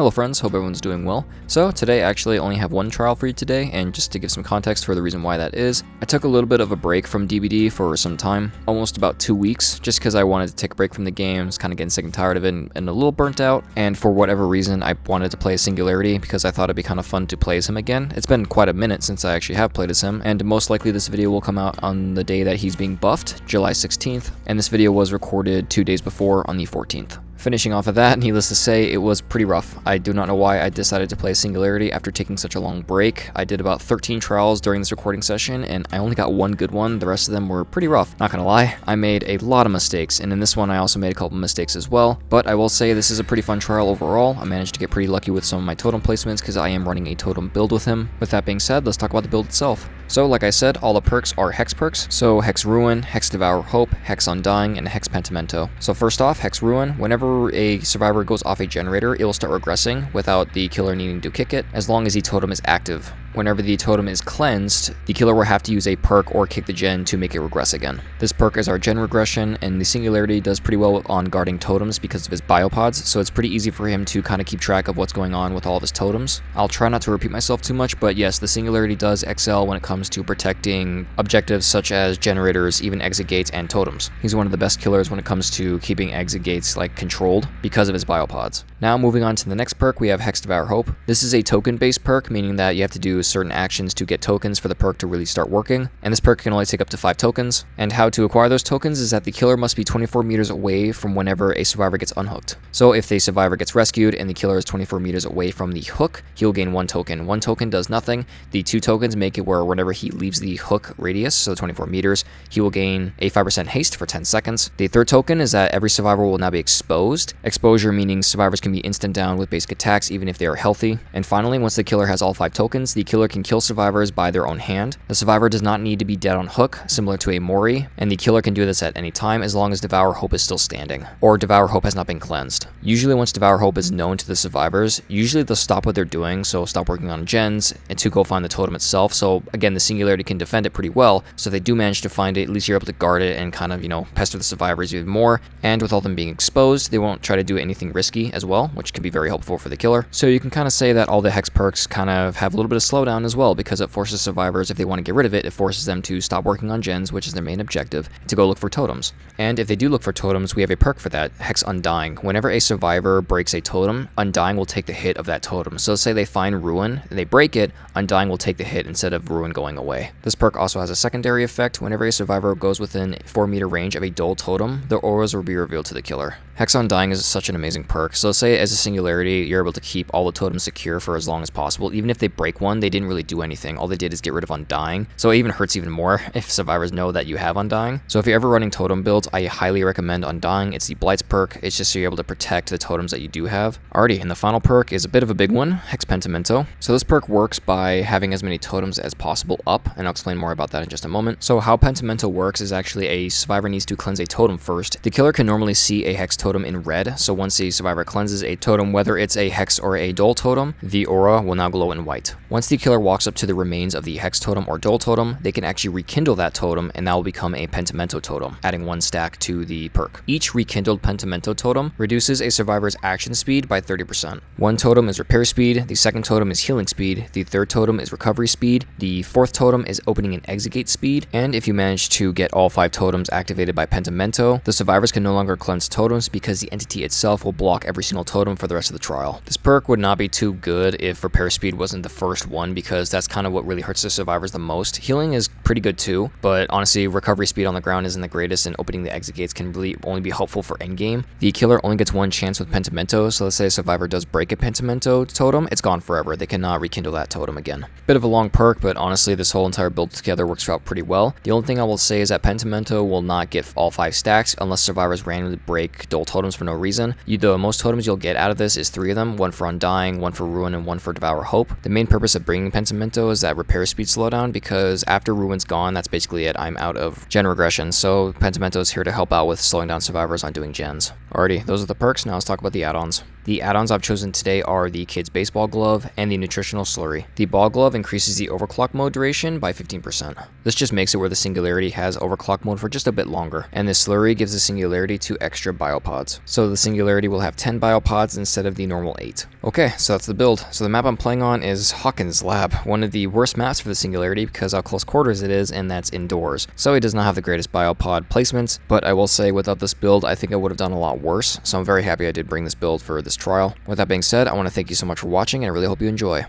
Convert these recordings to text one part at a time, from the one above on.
Hello friends, hope everyone's doing well. So today I actually only have one trial for you today, and just to give some context for the reason why that is, I took a little bit of a break from DBD for some time, almost about 2 weeks, just because I wanted to take a break from the game. I was kind of getting sick and tired of it and a little burnt out, and for whatever reason I wanted to play Singularity because I thought it'd be kind of fun to play as him again. It's been quite a minute since I actually have played as him, and most likely this video will come out on the day that he's being buffed, July 16th, and this video was recorded 2 days before on the 14th. Finishing off of that, needless to say, it was pretty rough. I do not know why I decided to play Singularity after taking such a long break. I did about 13 trials during this recording session, and I only got one good one. The rest of them were pretty rough, not gonna lie. I made a lot of mistakes, and in this one I also made a couple mistakes as well, but I will say this is a pretty fun trial overall. I managed to get pretty lucky with some of my totem placements because I am running a totem build with him. With that being said, let's talk about the build itself. So like I said, all the perks are Hex perks. So Hex Ruin, Hex Devour Hope, Hex Undying, and Hex Pentimento. So first off, Hex Ruin. Whenever a survivor goes off a generator, it will start regressing without the killer needing to kick it, as long as the totem is active. Whenever the totem is cleansed, the killer will have to use a perk or kick the gen to make it regress again. This perk is our gen regression, and the Singularity does pretty well on guarding totems because of his biopods, so it's pretty easy for him to kind of keep track of what's going on with all of his totems. I'll try not to repeat myself too much, but yes, the Singularity does excel when it comes to protecting objectives such as generators, even exit gates, and totems. He's one of the best killers when it comes to keeping exit gates controlled because of his biopods. Now moving on to the next perk, we have Hex Devour Hope. This is a token based perk, meaning that you have to do certain actions to get tokens for the perk to really start working, and this perk can only take up to 5 tokens. And how to acquire those tokens is that the killer must be 24 meters away from whenever a survivor gets unhooked. So if the survivor gets rescued and the killer is 24 meters away from the hook, he'll gain 1 token. 1 token does nothing. The 2 tokens make it where whenever he leaves the hook radius, so 24 meters, he will gain a 5% haste for 10 seconds. The 3rd token is that every survivor will now be exposed. Exposure meaning survivors can be instant down with basic attacks even if they are healthy. And finally, once the killer has all 5 tokens, the killer can kill survivors by their own hand. The survivor does not need to be dead on hook, similar to a Mori, and the killer can do this at any time as long as Devour Hope is still standing, or Devour Hope has not been cleansed. Usually once Devour Hope is known to the survivors, usually they'll stop what they're doing, so stop working on gens, and to go find the totem itself. So again, the Singularity can defend it pretty well, so if they do manage to find it, at least you're able to guard it and kind of, pester the survivors even more. And with all them being exposed, they won't try to do anything risky as well, which can be very helpful for the killer. So you can kind of say that all the Hex perks kind of have a little bit of slowdown as well, because it forces survivors, if they want to get rid of it, it forces them to stop working on gens, which is their main objective, to go look for totems. And if they do look for totems, we have a perk for that, Hex Undying. Whenever a survivor breaks a totem, Undying will take the hit of that totem. So say they find Ruin, and they break it, Undying will take the hit instead of Ruin going away. This perk also has a secondary effect. Whenever a survivor goes within 4 meter range of a dull totem, their auras will be revealed to the killer. Hex Undying is such an amazing perk. So say as a Singularity, you're able to keep all the totems secure for as long as possible. Even if they break one, they didn't really do anything. All they did is get rid of Undying. So it even hurts even more if survivors know that you have Undying. So if you're ever running totem builds, I highly recommend Undying. It's the Blights perk. It's just so you're able to protect the totems that you do have. Alrighty, and the final perk is a bit of a big one, Hex Pentimento. So this perk works by having as many totems as possible up, and I'll explain more about that in just a moment. So how Pentimento works is actually a survivor needs to cleanse a totem first. The killer can normally see a Hex totem in red, so once a survivor cleanses a totem, whether it's a Hex or a Dull totem, the aura will now glow in white. Once the killer walks up to the remains of the Hex totem or Dull totem, they can actually rekindle that totem, and that will become a Pentimento totem, adding 1 stack to the perk. Each rekindled Pentimento totem reduces a survivor's action speed by 30%. 1 totem is repair speed, the 2nd totem is healing speed, the 3rd totem is recovery speed, the 4th totem is opening and exit gate speed, and if you manage to get all 5 totems activated by Pentimento, the survivors can no longer cleanse totems because the entity itself will block every single totem for the rest of the trial. This perk would not be too good if repair speed wasn't the first one, because that's kind of what really hurts the survivors the most. Healing is pretty good too, but honestly, recovery speed on the ground isn't the greatest, and opening the exit gates can really only be helpful for endgame. The killer only gets 1 chance with Pentimento, so let's say a survivor does break a Pentimento totem, it's gone forever. They cannot rekindle that totem again. Bit of a long perk, but honestly, this whole entire build together works out pretty well. The only thing I will say is that Pentimento will not get all 5 stacks unless survivors randomly break dull totems for no reason. The most totems you'll get out of this is 3 of them, 1 for Undying, 1 for Ruin, and 1 for Devour Hope. The main purpose of bringing Pentimento is that repair speed slowdown, because after Ruin's gone, that's basically it. I'm out of gen regression, so Pentimento is here to help out with slowing down survivors on doing gens. Alrighty, those are the perks. Now let's talk about the add-ons. The add-ons I've chosen today are the Kid's Baseball Glove and the Nutritional Slurry. The Ball Glove increases the overclock mode duration by 15%. This just makes it where the Singularity has overclock mode for just a bit longer, and the Slurry gives the Singularity 2 extra biopods biopods. So the Singularity will have 10 biopods instead of the normal 8. Okay, so that's the build. So the map I'm playing on is Hawkins Lab, one of the worst maps for the Singularity because how close quarters it is, and that's indoors. So it does not have the greatest biopod placements, but I will say without this build, I think I would have done a lot worse. So I'm very happy I did bring this build for this trial. With that being said, I want to thank you so much for watching, and I really hope you enjoy.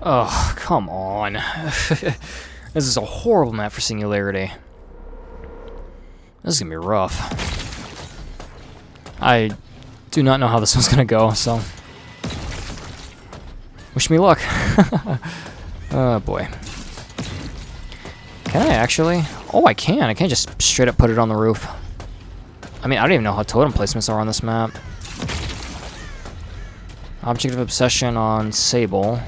Oh, come on. This is a horrible map for Singularity. This is gonna be rough. I do not know how this one's gonna go, so wish me luck. Oh boy. Can I actually? Oh, I can. I can't just straight up put it on the roof. I mean, I don't even know how totem placements are on this map. Object of Obsession on Sable.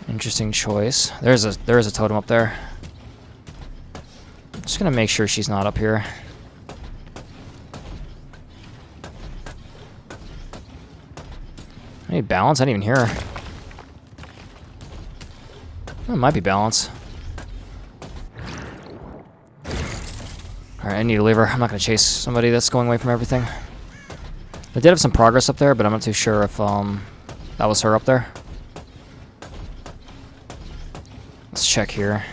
Interesting choice. There is a totem up there. Just gonna make sure she's not up here. Any balance? I didn't even hear her. Oh, it might be balance. Alright, I need to leave her. I'm not gonna chase somebody that's going away from everything. I did have some progress up there, but I'm not too sure if that was her up there. Let's check here.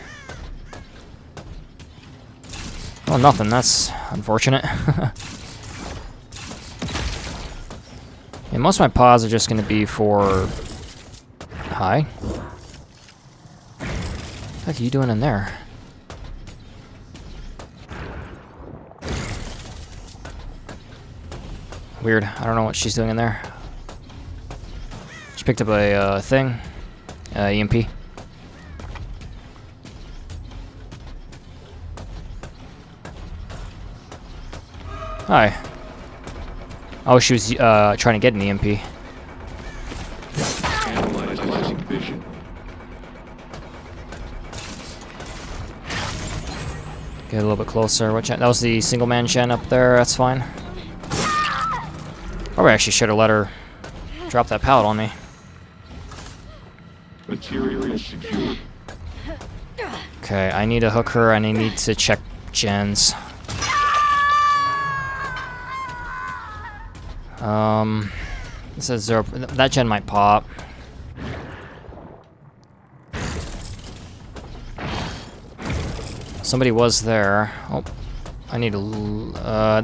Oh, nothing. That's unfortunate. Yeah, most of my pods are just going to be for... Hi. What the heck are you doing in there? Weird. I don't know what she's doing in there. She picked up a thing. EMP. Hi. Oh, she was trying to get an EMP. Get a little bit closer. That was the single man gen up there. That's fine. Probably actually should have let her drop that pallet on me. Material is secured. Okay, I need to hook her and I need to check gens. It says 0. That gen might pop. Somebody was there. Oh, I need to.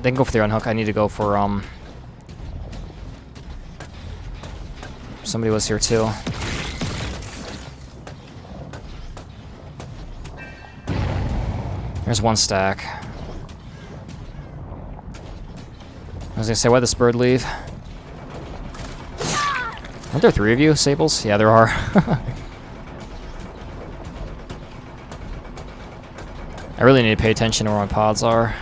They can go for the unhook. I need to go for somebody was here too. There's one stack. I was gonna say, why'd this bird leave? Aren't there 3 of you, Sables? Yeah, there are. I really need to pay attention to where my pods are.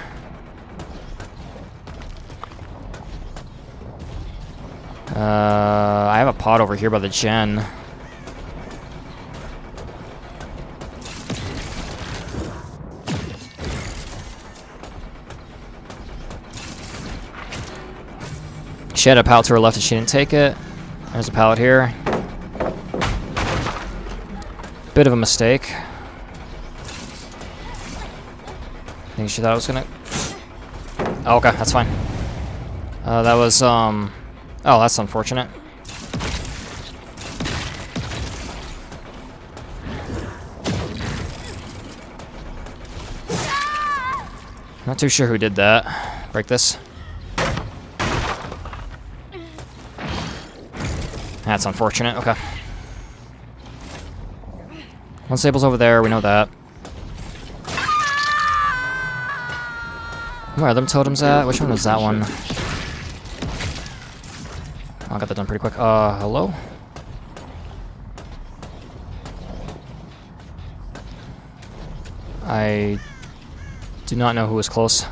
I have a pod over here by the gen. She had a pallet to her left and she didn't take it. There's a pallet here. Bit of a mistake. I think she thought I was gonna... Oh, okay, that's fine. That was, Oh, that's unfortunate. Not too sure who did that. Break this. That's unfortunate, okay. One Sable's over there, we know that. Where are them totems at? Which one was that one? Oh, I got that done pretty quick. Hello? I do not know who was close.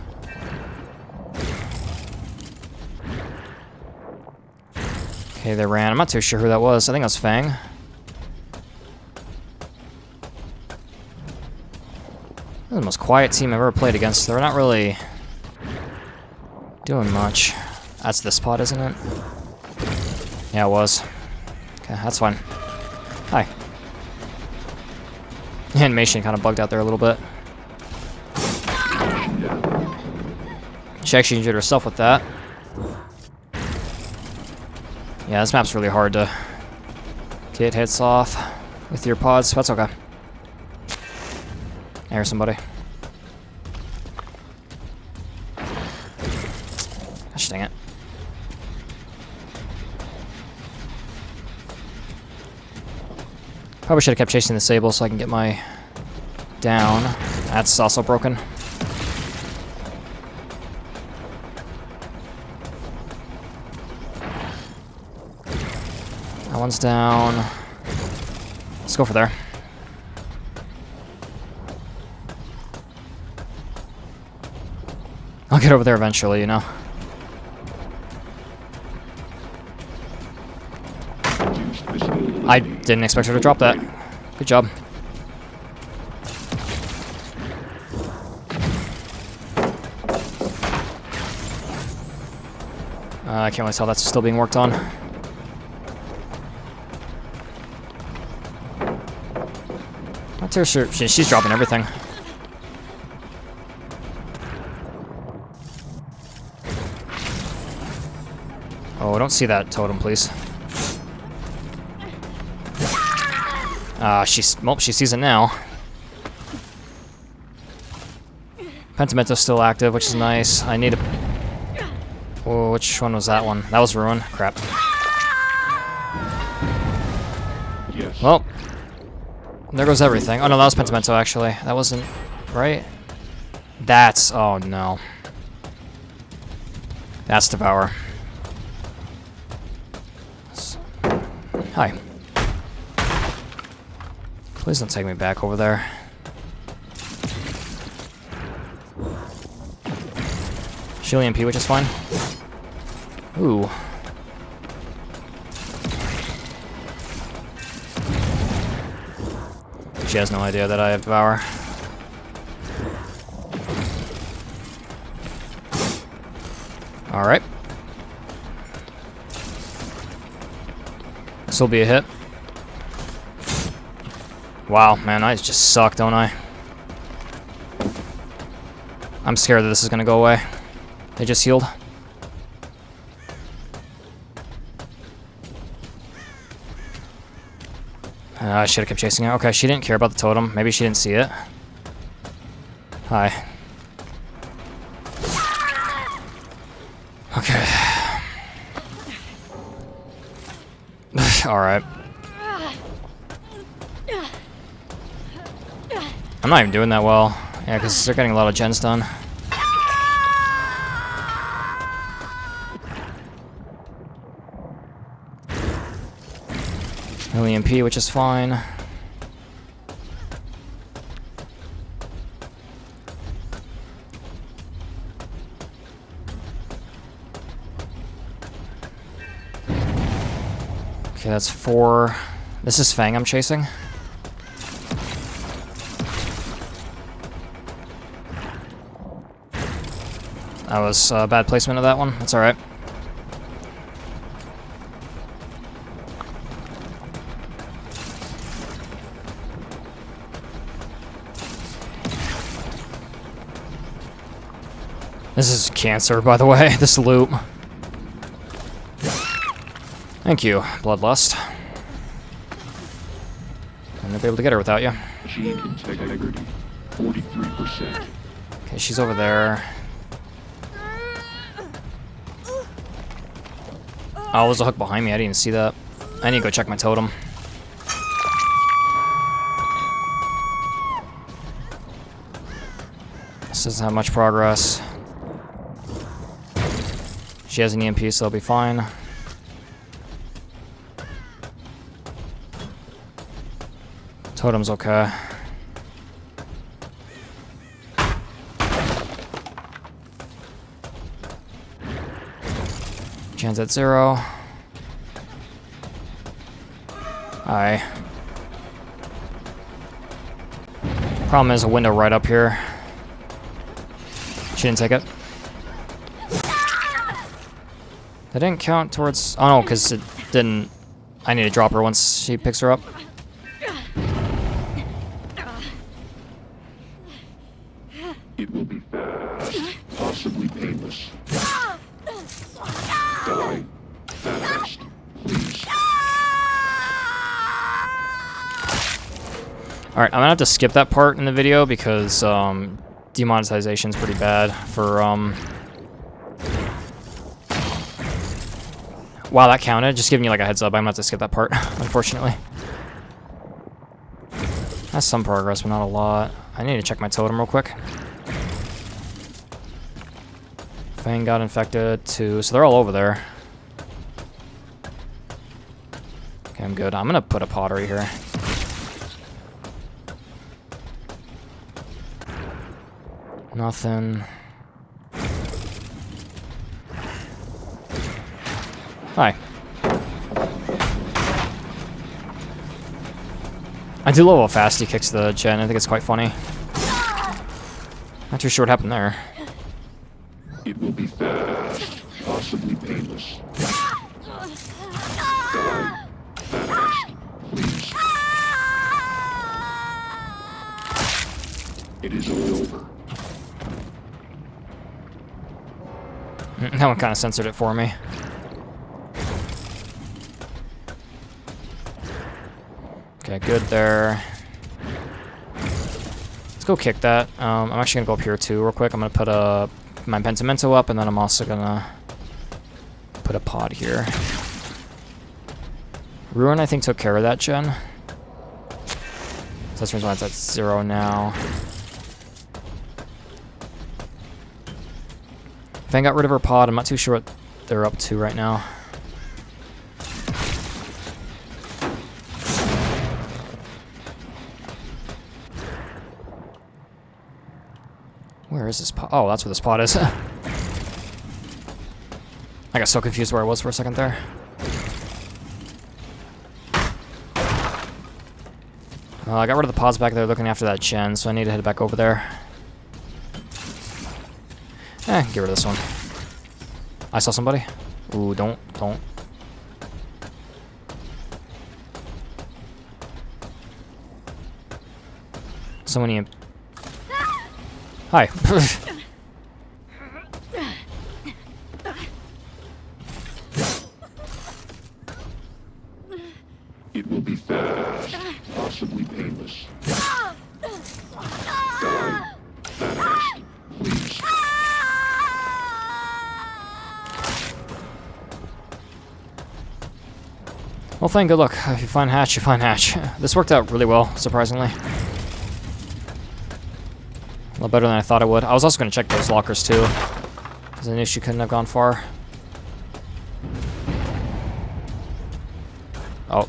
Okay, they ran. I'm not too sure who that was. I think that was Fang. They're the most quiet team I've ever played against. They're not really doing much. That's this spot, isn't it? Yeah, it was. Okay, that's fine. Hi. The animation kind of bugged out there a little bit. She actually injured herself with that. Yeah, this map's really hard to get hits off with your pods. That's okay. There's somebody. Gosh dang it. Probably should have kept chasing the Sable so I can get my down. That's also broken. That one's down. Let's go for there. I'll get over there eventually, you know. I didn't expect her to drop that. Good job. I can't really tell that's still being worked on. Not too sure. She's dropping everything. Oh, don't see that totem, please. Well, she sees it now. Pentamento's still active, which is nice. I need a... Oh, which one was that one? That was Ruin. Crap. Yes. Well, there goes everything. Oh no, that was Pentamento actually. That wasn't... right? That's... oh no. That's Devour. Hi. Please don't take me back over there. Shield EMP, which is fine. Ooh. She has no idea that I have Devour. Alright. This will be a hit. Wow, man, I just suck, don't I? I'm scared that this is gonna go away. They just healed. I should have kept chasing it. Okay, she didn't care about the totem. Maybe she didn't see it. Hi. Okay. Alright. I'm not even doing that well. Yeah, because they're getting a lot of gens done. No EMP, which is fine. Okay, that's 4. This is Fang I'm chasing. That was a bad placement of that one. That's alright. This is cancer, by the way, this loop. Thank you, Bloodlust. I'm not be able to get her without you. Gene integrity, 43%. Okay, she's over there. Oh, there's a hook behind me. I didn't even see that. I need to go check my totem. This doesn't have much progress. She has an EMP, so it'll be fine. Totem's okay. Gen's at 0. Aye. Problem is a window right up here. She didn't take it. That didn't count towards... oh no, because it didn't... I need to drop her once she picks her up. It will be fast, possibly painless. Die. Fast. Please. Alright, I'm gonna have to skip that part in the video because demonetization is pretty bad for wow, that counted. Just giving you like a heads up. I'm gonna have to skip that part, unfortunately. That's some progress, but not a lot. I need to check my totem real quick. Fang got infected too, so they're all over there. Okay, I'm good. I'm gonna put a pottery here. Nothing. Hi. I do love how fast he kicks the gen. I think it's quite funny. Not too sure what happened there. It will be fast. Possibly painless. Die. Fast. Please. It is all over. That one kind of censored it for me. Okay, good there. Let's go kick that. I'm actually gonna go up here too real quick. I'm gonna put my pentimento up, and then I'm also gonna put a pod here. Ruin, I think, took care of that gen. So that's the reason why it's at 0 now. Fang got rid of her pod. I'm not too sure what they're up to right now. Where is this pod? Oh, that's where this pod is. I got so confused where I was for a second there. I got rid of the pods back there looking after that gen, so I need to head back over there. Get rid of this one. I saw somebody. Ooh, don't. So many. Hi. It will be fast. Possibly painless. Die. Fast. Please. Well, Fang, good luck. If you find Hatch, you find Hatch. This worked out really well, surprisingly. A lot better than I thought it would. I was also going to check those lockers too, because I knew she couldn't have gone far. Oh,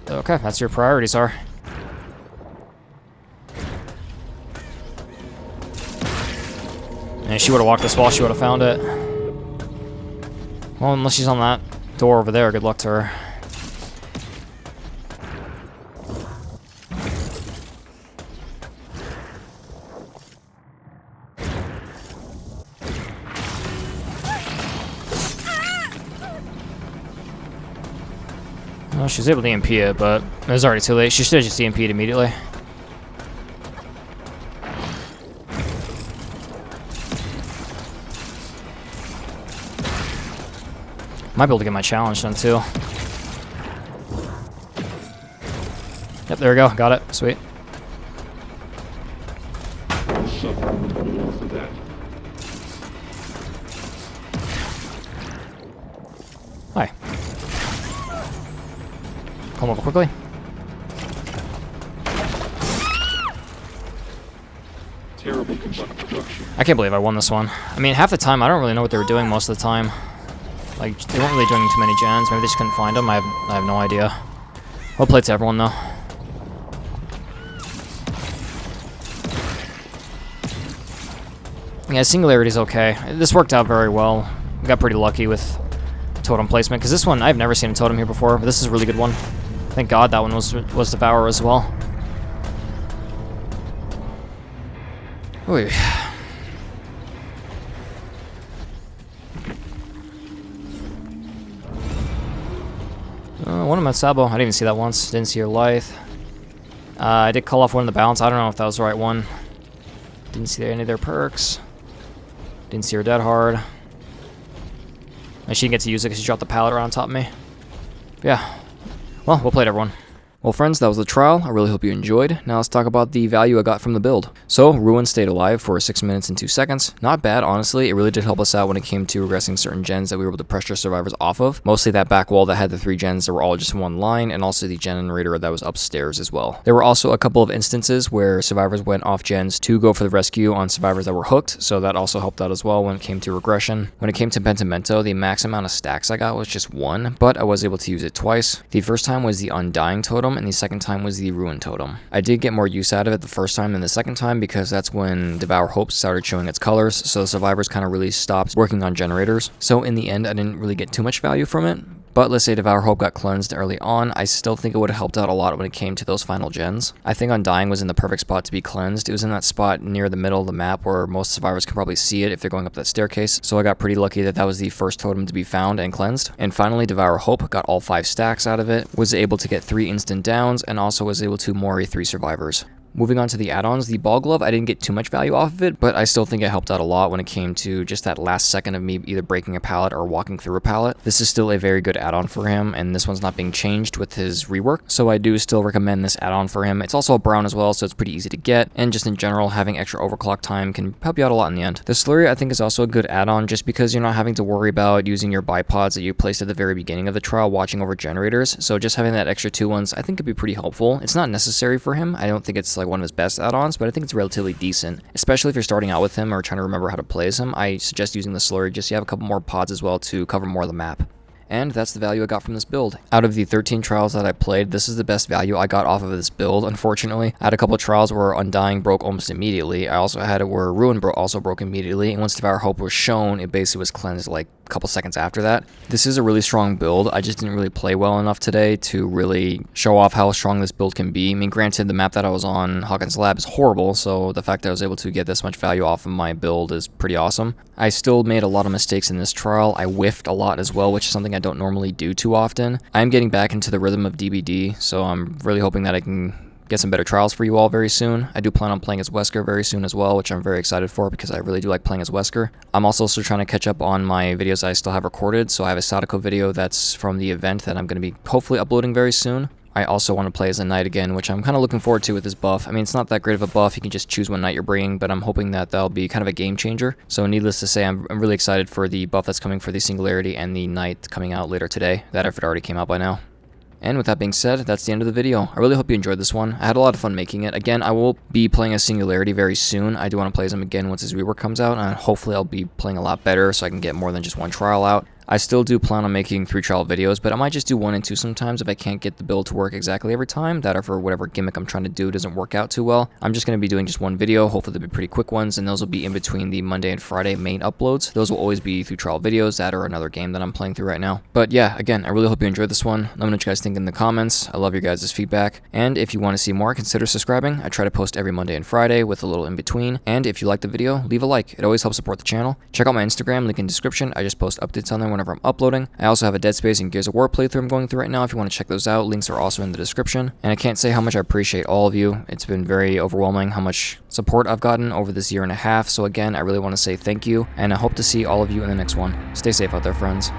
okay, that's your priorities are. And if she would have walked this wall, she would have found it. Well, unless she's on that door over there, good luck to her. Well, she was able to EMP it, but it was already too late. She should have just EMP'd immediately. Might be able to get my challenge done too. Yep, there we go. Got it. Sweet. I'll suffer more for that. Hi. Come over quickly. Terrible construction. I can't believe I won this one. I mean, half the time, I don't really know what they were doing most of the time. Like, they weren't really doing too many gens. Maybe they just couldn't find them. I have no idea. Well played to everyone, though. Yeah, Singularity's okay. This worked out very well. We got pretty lucky with totem placement, because this one, I've never seen a totem here before, but this is a really good one. Thank God that one was Devour as well. Oy. One of my Sabo. I didn't even see that once. Didn't see her Lithe. I did call off one of the balance. I don't know if that was the right one. Didn't see any of their perks. Didn't see her Dead Hard. And she didn't get to use it because she dropped the pallet right on top of me. Yeah. Well, we'll play it, everyone. Well, friends, that was the trial. I really hope you enjoyed. Now let's talk about the value I got from the build. So, Ruin stayed alive for 6 minutes and 2 seconds. Not bad, honestly. It really did help us out when it came to regressing certain gens that we were able to pressure survivors off of. Mostly that back wall that had the 3 gens that were all just in one line, and also the generator that was upstairs as well. There were also a couple of instances where survivors went off gens to go for the rescue on survivors that were hooked, so that also helped out as well when it came to regression. When it came to Pentimento, the max amount of stacks I got was just 1, but I was able to use it twice. The first time was the Undying Totem, and the second time was the Ruin Totem. I did get more use out of it the first time than the second time because that's when Devour Hope started showing its colors, so the survivors kind of really stopped working on generators. So in the end, I didn't really get too much value from it. But let's say Devour Hope got cleansed early on, I still think it would have helped out a lot when it came to those final gens. I think Undying was in the perfect spot to be cleansed. It was in that spot near the middle of the map where most survivors can probably see it if they're going up that staircase, so I got pretty lucky that that was the first totem to be found and cleansed. And finally, Devour Hope got all 5 stacks out of it, was able to get 3 instant downs, and also was able to mori 3 survivors. Moving on to the add-ons, the ball glove, I didn't get too much value off of it, but I still think it helped out a lot when it came to just that last second of me either breaking a pallet or walking through a pallet. This is still a very good add-on for him, and this one's not being changed with his rework, so I do still recommend this add-on for him. It's also a brown as well, so it's pretty easy to get, and just in general, having extra overclock time can help you out a lot in the end. The slurry, I think, is also a good add-on just because you're not having to worry about using your bipods that you placed at the very beginning of the trial watching over generators, so just having that extra 2 ones I think could be pretty helpful. It's not necessary for him. I don't think it's like one of his best add-ons, but I think it's relatively decent, especially if you're starting out with him or trying to remember how to play as him. I suggest using the slurry just so you have a couple more pods as well to cover more of the map. And that's the value I got from this build. Out of the 13 trials that I played, this is the best value I got off of this build, unfortunately. I had a couple of trials where Undying broke almost immediately. I also had it where Ruin also broke immediately, and once Devour Hope was shown, it basically was cleansed like a couple seconds after that. This is a really strong build. I just didn't really play well enough today to really show off how strong this build can be. I mean, granted, the map that I was on, Hawkins Lab, is horrible, so the fact that I was able to get this much value off of my build is pretty awesome. I still made a lot of mistakes in this trial. I whiffed a lot as well, which is something I don't normally do too often. I'm getting back into the rhythm of DBD, so I'm really hoping that I can get some better trials for you all very soon. I do plan on playing as Wesker very soon as well, which I'm very excited for because I really do like playing as Wesker. I'm also still trying to catch up on my videos I still have recorded, so I have a Sadako video that's from the event that I'm going to be hopefully uploading very soon. I also want to play as a knight again, which I'm kind of looking forward to with this buff. I mean, it's not that great of a buff. You can just choose what knight you're bringing, but I'm hoping that that'll be kind of a game changer. So needless to say, I'm really excited for the buff that's coming for the Singularity and the knight coming out later today. That effort already came out by now. And with that being said, that's the end of the video. I really hope you enjoyed this one. I had a lot of fun making it. Again, I will be playing as Singularity very soon. I do want to play as him again once his rework comes out, and hopefully I'll be playing a lot better so I can get more than just one trial out. I still do plan on making 3 trial videos, but I might just do 1 and 2 sometimes if I can't get the build to work exactly every time, that or for whatever gimmick I'm trying to do doesn't work out too well. I'm just going to be doing just 1 video, hopefully they'll be pretty quick ones, and those will be in between the Monday and Friday main uploads. Those will always be through trial videos, that or another game that I'm playing through right now. But yeah, again, I really hope you enjoyed this one. Let me know what you guys think in the comments. I love your guys' feedback, and if you want to see more, consider subscribing. I try to post every Monday and Friday with a little in between, and if you like the video, leave a like. It always helps support the channel. Check out my Instagram, link in the description. I just post updates on there whenever I'm uploading. I also have a Dead Space and Gears of War playthrough I'm going through right now if you want to check those out. Links are also in the description. And I can't say how much I appreciate all of you. It's been very overwhelming how much support I've gotten over this 1.5 years. So again, I really want to say thank you, and I hope to see all of you in the next one. Stay safe out there, friends.